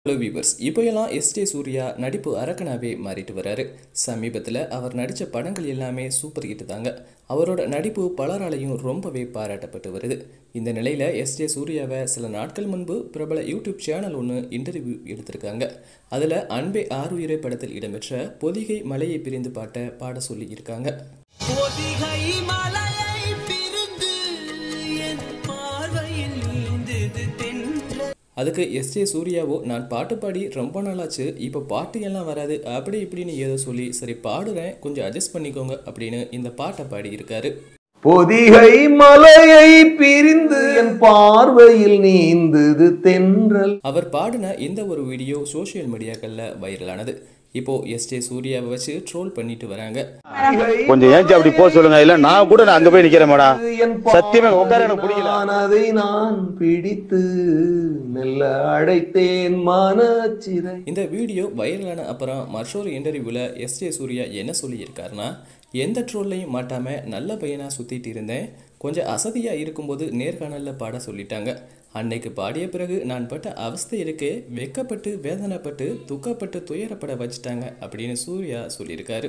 Hello viewers, இப்போ எல்லாம் SJ Surya நடிப்பு அரக்கனாவே மாறிட்டு வராரு. சமீபத்தில் அவர் நடித்த படங்கள் எல்லாமே சூப்பர் ஹிட் தாங்க. அவரோட நடிப்பு பலராலையும் ரொம்பவே பாராட்டப்பட்டு வருது. இந்த நிலையில் எஸ்ஜே சூர்யாவை சில நாட்கள் முன்பு பிரபல யூடியூப் சேனல் ஒன்று இன்டர்வியூ எடுத்திருக்காங்க. அதில் அன்பே ஆருயிரே படத்தில் இடம்பெற்ற பொதிகை மலையை பிரிந்து பாட்டை பாட சொல்லி இருக்காங்க. அதுக்கு எஸ்ஜே சூர்யாவோ, நான் பாட்டு பாடி ரொம்ப நாளாச்சு, இப்போ பாட்டு எல்லாம் வராது அப்படி இப்படின்னு ஏதோ சொல்லி, சரி பாடுறேன் கொஞ்சம் அட்ஜஸ்ட் பண்ணிக்கோங்க அப்படின்னு இந்த பாட்டை பாடி இருக்காரு. பொதிகை மலையை பிரிந்து என் பார்வையில் நீந்தது தென்றல். அவர் பாடின இந்த ஒரு வீடியோ சோசியல் மீடியாக்கள்ல வைரலானது. இப்போ எஸ்ஜே சூர்யாவை வச்சு ட்ரோல் பண்ணிட்டு வராங்க. கொஞ்சம் ஏஞ்சி அப்படி போக சொல்லுங்க, இல்ல நான் கூட அங்க போய் நிக்கிறேன் மேடம். சத்தியமே உட்கார எனக்கு பிடிக்கல. அதை நான் பிடித்து மெல்ல அடைத்தேன் மனச்சிறை. இந்த வீடியோ வைரலான அப்புறம் மற்றொரு இன்டர்வியூவில் எஸ்ஜே சூர்யா என்ன சொல்லியிருக்காருன்னா, எந்த ட்ரோல்லையும் மாட்டாம நல்ல பையனா சுத்திட்டு இருந்தேன், கொஞ்சம் அசதியாக இருக்கும்போது நேர்காணலில் பாட சொல்லிட்டாங்க. அன்னைக்கு பாடிய பிறகு நான் பட்ட அவஸ்தை இருக்கே, வெக்கப்பட்டு வேதனைப்பட்டு துக்கப்பட்டு துயரப்பட வச்சுட்டாங்க அப்படின்னு சூர்யா சொல்லியிருக்காரு.